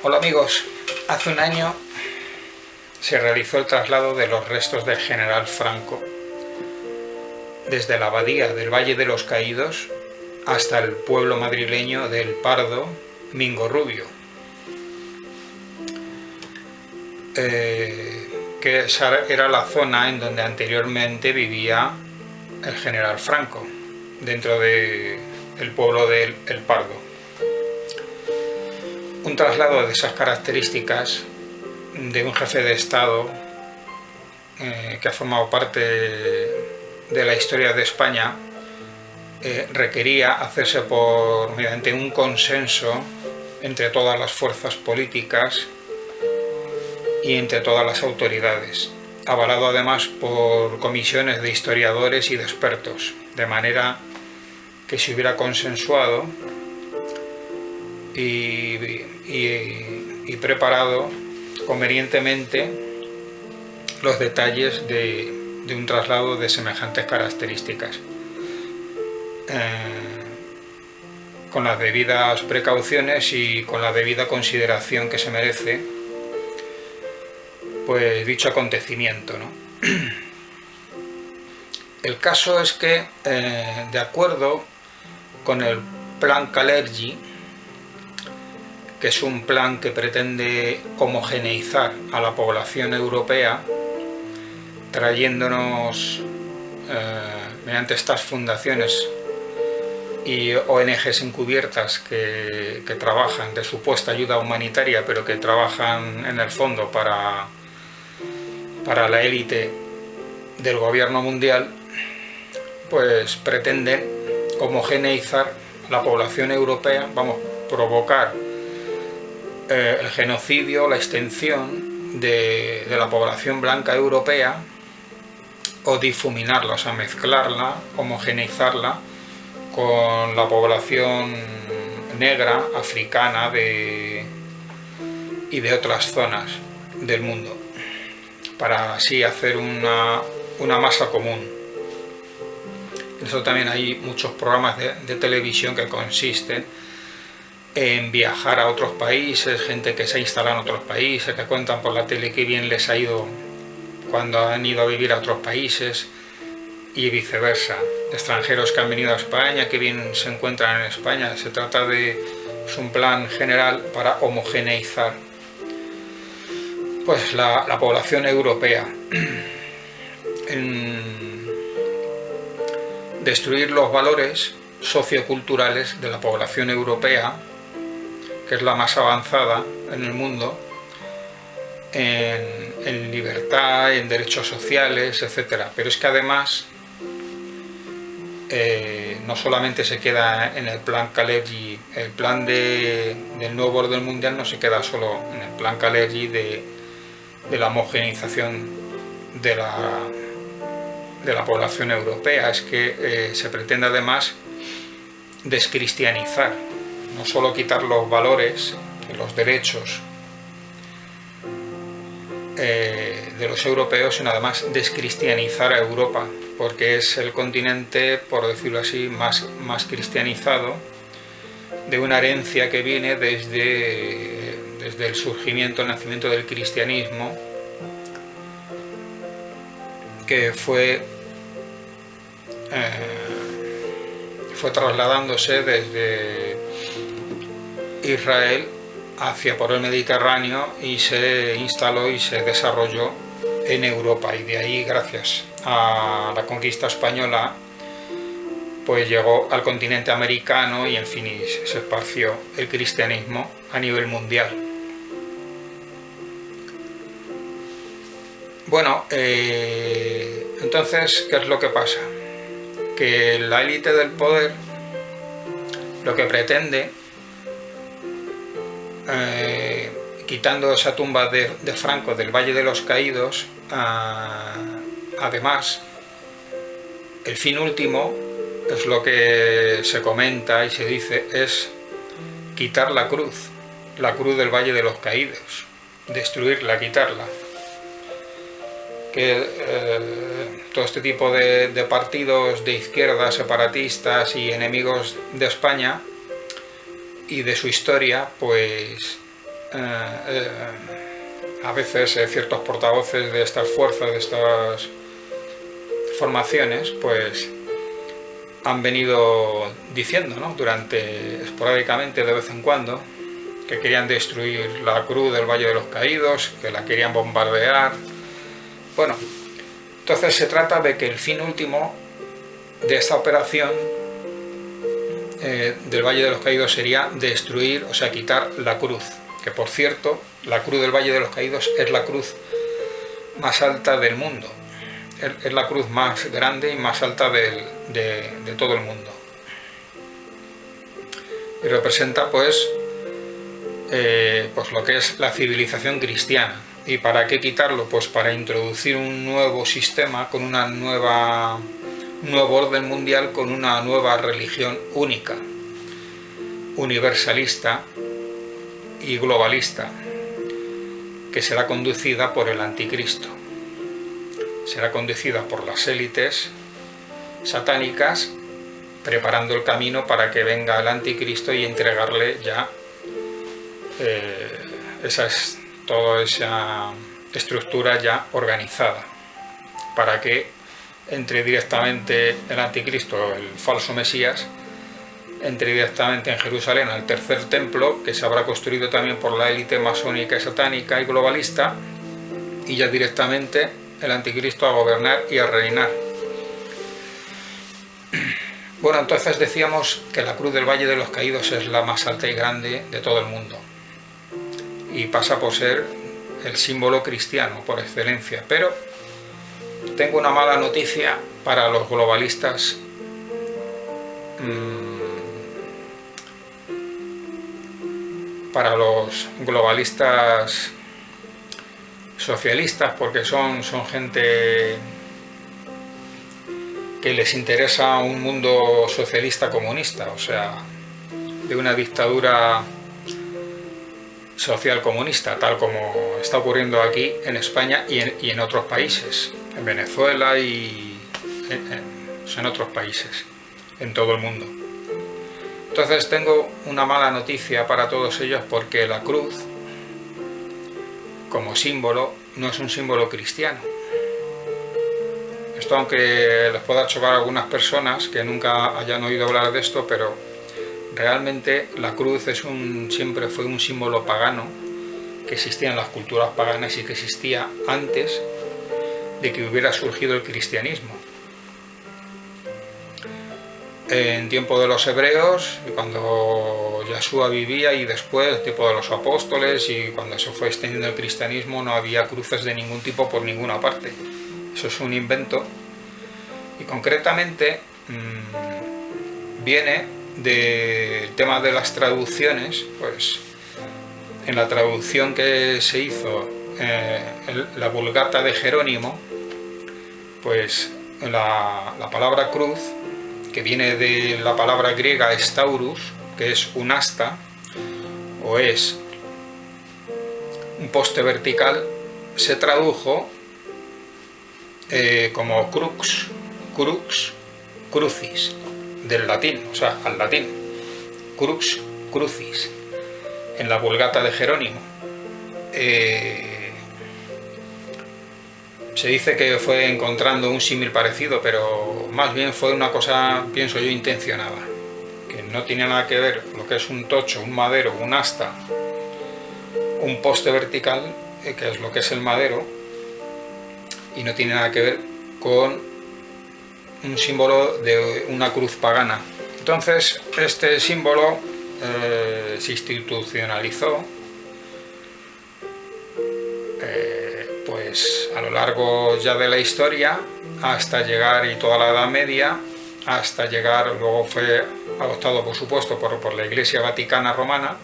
Hola amigos, hace un año se realizó el traslado de los restos del general Franco desde la abadía del Valle de los Caídos hasta el pueblo madrileño del Pardo, Mingo Rubio, que esa era la zona en donde anteriormente vivía el general Franco, dentro del pueblo del Pardo. Un traslado de esas características de un jefe de Estado que ha formado parte de la historia de España requería hacerse mediante un consenso entre todas las fuerzas políticas y entre todas las autoridades, avalado además por comisiones de historiadores y de expertos, de manera que se hubiera consensuado y preparado convenientemente los detalles de un traslado de semejantes características, con las debidas precauciones y con la debida consideración que se merece pues dicho acontecimiento, ¿no? El caso es que, de acuerdo con el Plan Kalergi, que es un plan que pretende homogeneizar a la población europea, trayéndonos mediante estas fundaciones y ONGs encubiertas que trabajan de supuesta ayuda humanitaria, pero que trabajan en el fondo para la élite del gobierno mundial, pues pretenden homogeneizar la población europea, provocar el genocidio, la extinción de la población blanca europea, o difuminarla, o sea, mezclarla, homogeneizarla con la población negra, africana y de otras zonas del mundo, para así hacer una masa común. En eso también hay muchos programas de televisión que consisten en viajar a otros países, gente que se ha instalado en otros países, que cuentan por la tele qué bien les ha ido cuando han ido a vivir a otros países, y viceversa, extranjeros que han venido a España, que bien se encuentran en España. Se trata de un plan general para homogeneizar pues la población europea, en destruir los valores socioculturales de la población europea, que es la más avanzada en el mundo, en libertad, en derechos sociales, etc. Pero es que además no solamente se queda en el plan Kalergi, el plan del nuevo orden mundial no se queda solo en el plan Kalergi de la homogeneización de la población europea, es que se pretende además descristianizar, no solo quitar los valores y los derechos de los europeos, sino además descristianizar a Europa, porque es el continente, por decirlo así, más cristianizado, de una herencia que viene desde el surgimiento, el nacimiento del cristianismo, que fue trasladándose desde Israel por el Mediterráneo y se instaló y se desarrolló en Europa, y de ahí, gracias a la conquista española, pues llegó al continente americano y en fin, y se esparció el cristianismo a nivel mundial. Bueno, entonces, ¿qué es lo que pasa? Que la élite del poder lo que pretende, quitando esa tumba de Franco del Valle de los Caídos, además, el fin último, es lo que se comenta y se dice, es quitar la cruz del Valle de los Caídos, destruirla, quitarla. Que todo este tipo de partidos de izquierda, separatistas y enemigos de España y de su historia, pues a veces ciertos portavoces de estas fuerzas, de estas formaciones, pues han venido diciendo, ¿no?, esporádicamente, de vez en cuando, que querían destruir la cruz del Valle de los Caídos, que la querían bombardear. Bueno, entonces se trata de que el fin último de esta operación del Valle de los Caídos sería destruir, o sea, quitar la cruz, que por cierto, la cruz del Valle de los Caídos es la cruz más alta del mundo, es la cruz más grande y más alta de todo el mundo, y representa pues lo que es la civilización cristiana. ¿Y para qué quitarlo? Pues para introducir un nuevo sistema con un nuevo orden mundial, con una nueva religión única, universalista y globalista, que será conducida por el anticristo. Será conducida por las élites satánicas, preparando el camino para que venga el anticristo y entregarle ya toda esa estructura ya organizada, para que entre directamente el anticristo, el falso Mesías, entre directamente en Jerusalén al tercer templo, que se habrá construido también por la élite masónica, satánica y globalista, y ya directamente el anticristo a gobernar y a reinar. Bueno, entonces decíamos que la cruz del Valle de los Caídos es la más alta y grande de todo el mundo, y pasa por ser el símbolo cristiano por excelencia. Pero tengo una mala noticia para los globalistas socialistas, porque son gente que les interesa un mundo socialista comunista, o sea, de una dictadura social comunista, tal como está ocurriendo aquí en España y en otros países, en Venezuela y en otros países, en todo el mundo. Entonces tengo una mala noticia para todos ellos, porque la cruz, como símbolo, no es un símbolo cristiano. Esto, aunque les pueda chocar a algunas personas que nunca hayan oído hablar de esto, pero realmente la cruz siempre fue un símbolo pagano que existía en las culturas paganas y que existía antes de que hubiera surgido el cristianismo. En tiempo de los hebreos, cuando Yeshua vivía, y después, en tiempo de los apóstoles, y cuando se fue extendiendo el cristianismo, no había cruces de ningún tipo por ninguna parte. Eso es un invento, y concretamente viene del tema de las traducciones. Pues en la traducción que se hizo, la Vulgata de Jerónimo, pues la palabra cruz, que viene de la palabra griega staurus, que es un asta, o es un poste vertical, se tradujo como crux, crucis, del latín, o sea, al latín, crux, crucis, en la Vulgata de Jerónimo. Se dice que fue encontrando un símil parecido, pero más bien fue una cosa, pienso yo, intencionada, que no tiene nada que ver lo que es un tocho, un madero, un asta, un poste vertical, que es lo que es el madero, y no tiene nada que ver con un símbolo de una cruz pagana. Entonces este símbolo se institucionalizó pues a lo largo ya de la historia, hasta llegar, y toda la Edad Media, hasta llegar, luego fue adoptado por supuesto por la Iglesia Vaticana Romana,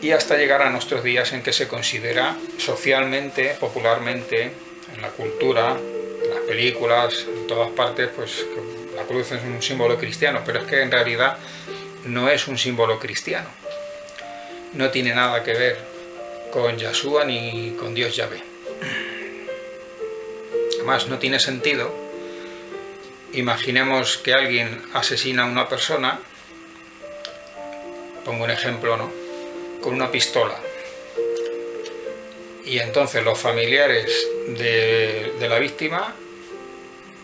y hasta llegar a nuestros días, en que se considera socialmente, popularmente, en la cultura, en las películas, en todas partes, pues que la cruz es un símbolo cristiano, pero es que en realidad no es un símbolo cristiano. No tiene nada que ver con Yeshua ni con Dios Yahvé. Además, no tiene sentido. Imaginemos que alguien asesina a una persona, pongo un ejemplo, ¿no?, con una pistola. Y entonces los familiares de la víctima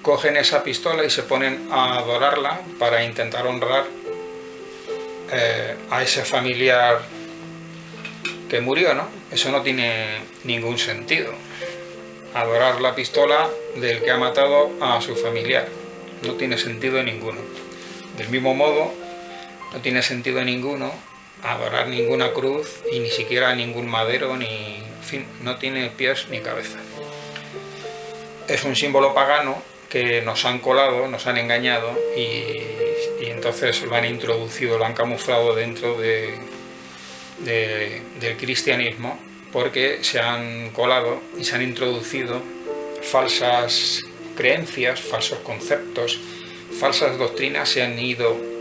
cogen esa pistola y se ponen a adorarla para intentar honrar a ese familiar que murió, ¿no? Eso no tiene ningún sentido. Adorar la pistola del que ha matado a su familiar no tiene sentido ninguno. Del mismo modo, no tiene sentido ninguno adorar ninguna cruz y ni siquiera ningún madero, ni, en fin, no tiene pies ni cabeza. Es un símbolo pagano que nos han colado, nos han engañado y entonces lo han introducido, lo han camuflado dentro del cristianismo, porque se han colado y se han introducido falsas creencias, falsos conceptos, falsas doctrinas, se han ido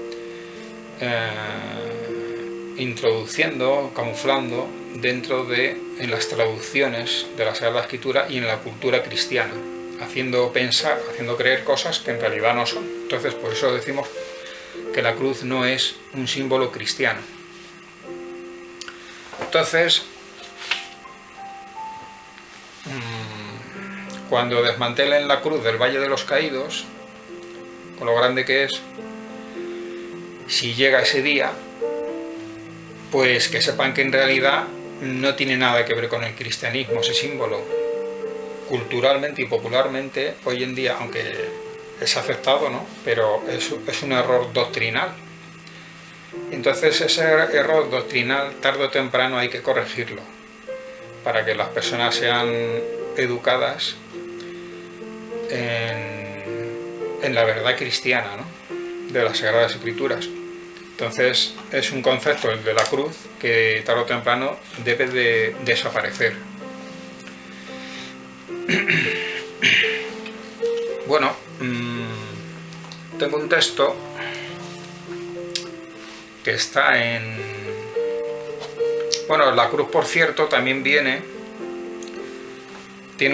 introduciendo, camuflando dentro en las traducciones de la Sagrada Escritura y en la cultura cristiana, haciendo pensar, haciendo creer cosas que en realidad no son. Entonces, por eso decimos que la cruz no es un símbolo cristiano. Entonces, cuando desmantelen la cruz del Valle de los Caídos, con lo grande que es, si llega ese día, pues que sepan que en realidad no tiene nada que ver con el cristianismo ese símbolo. Culturalmente y popularmente, hoy en día, aunque es aceptado, ¿no?, pero es un error doctrinal. Entonces ese error doctrinal, tarde o temprano, hay que corregirlo para que las personas sean educadas en la verdad cristiana, ¿no?, de las Sagradas Escrituras. Entonces es un concepto, el de la cruz, que tarde o temprano debe de desaparecer. Bueno, tengo un texto que está en... Bueno, la cruz, por cierto, también tiene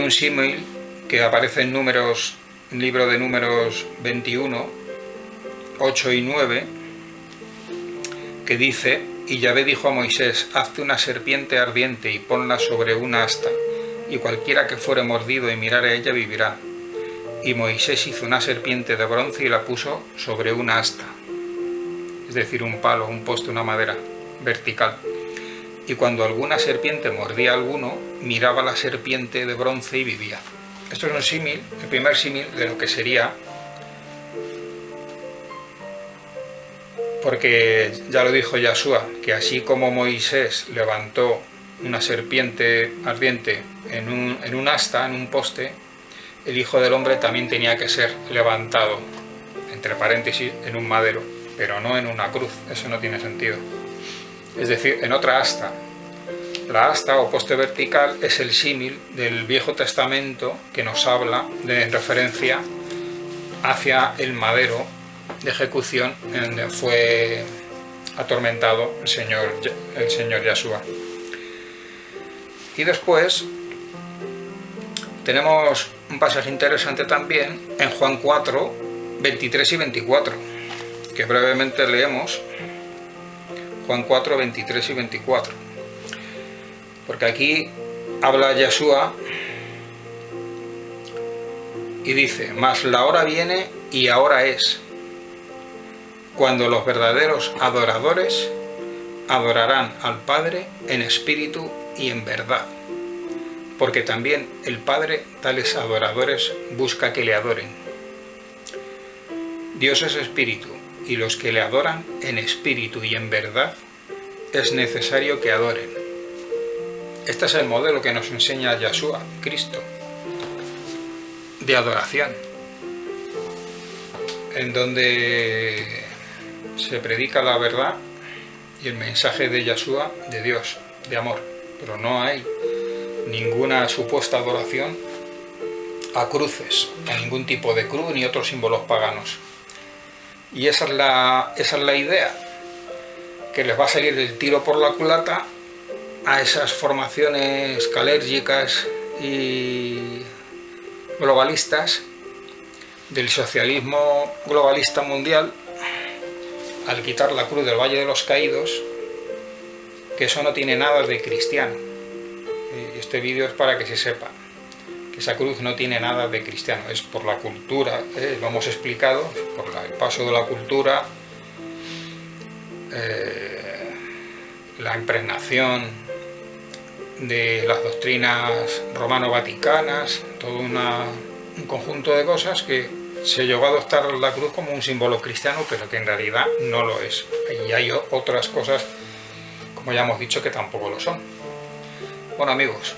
un símil que aparece en Números, en libro de Números 21, 8 y 9, que dice: y Yahvé dijo a Moisés: hazte una serpiente ardiente y ponla sobre una asta, y cualquiera que fuere mordido y mirare a ella vivirá. Y Moisés hizo una serpiente de bronce y la puso sobre una asta, es decir, un palo, un poste, una madera vertical. Y cuando alguna serpiente mordía a alguno, miraba a la serpiente de bronce y vivía. Esto es un símil, el primer símil de lo que sería, porque ya lo dijo Yahshua, que así como Moisés levantó una serpiente ardiente en un asta, en un poste, el Hijo del Hombre también tenía que ser levantado, entre paréntesis, en un madero, pero no en una cruz. Eso no tiene sentido. Es decir, en otra asta. La asta o poste vertical es el símil del Viejo Testamento que nos habla en referencia hacia el madero de ejecución en donde fue atormentado el Señor Yahshua. Y después tenemos un pasaje interesante también en Juan 4, 23 y 24, que brevemente leemos. Juan 4, 23 y 24. Porque aquí habla Yahshua y dice: mas la hora viene y ahora es, cuando los verdaderos adoradores adorarán al Padre en espíritu y en verdad, porque también el Padre tales adoradores busca que le adoren. Dios es espíritu, y los que le adoran en espíritu y en verdad es necesario que adoren. Este es el modelo que nos enseña Yahshua, Cristo, de adoración, en donde se predica la verdad y el mensaje de Yahshua, de Dios, de amor, pero no hay ninguna supuesta adoración a cruces, a ningún tipo de cruz ni otros símbolos paganos. Y esa es la idea, que les va a salir el tiro por la culata a esas formaciones calérgicas y globalistas del socialismo globalista mundial, al quitar la cruz del Valle de los Caídos, que eso no tiene nada de cristiano. Y este vídeo es para que se sepa que esa cruz no tiene nada de cristiano, es por la cultura, lo hemos explicado, por el paso de la cultura, la impregnación de las doctrinas romano-vaticanas, todo un conjunto de cosas que se llegó a adoptar la cruz como un símbolo cristiano, pero que en realidad no lo es. Y hay otras cosas, como ya hemos dicho, que tampoco lo son. Bueno, amigos,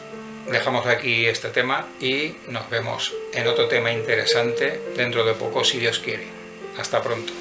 dejamos aquí este tema y nos vemos en otro tema interesante dentro de poco, si Dios quiere. Hasta pronto.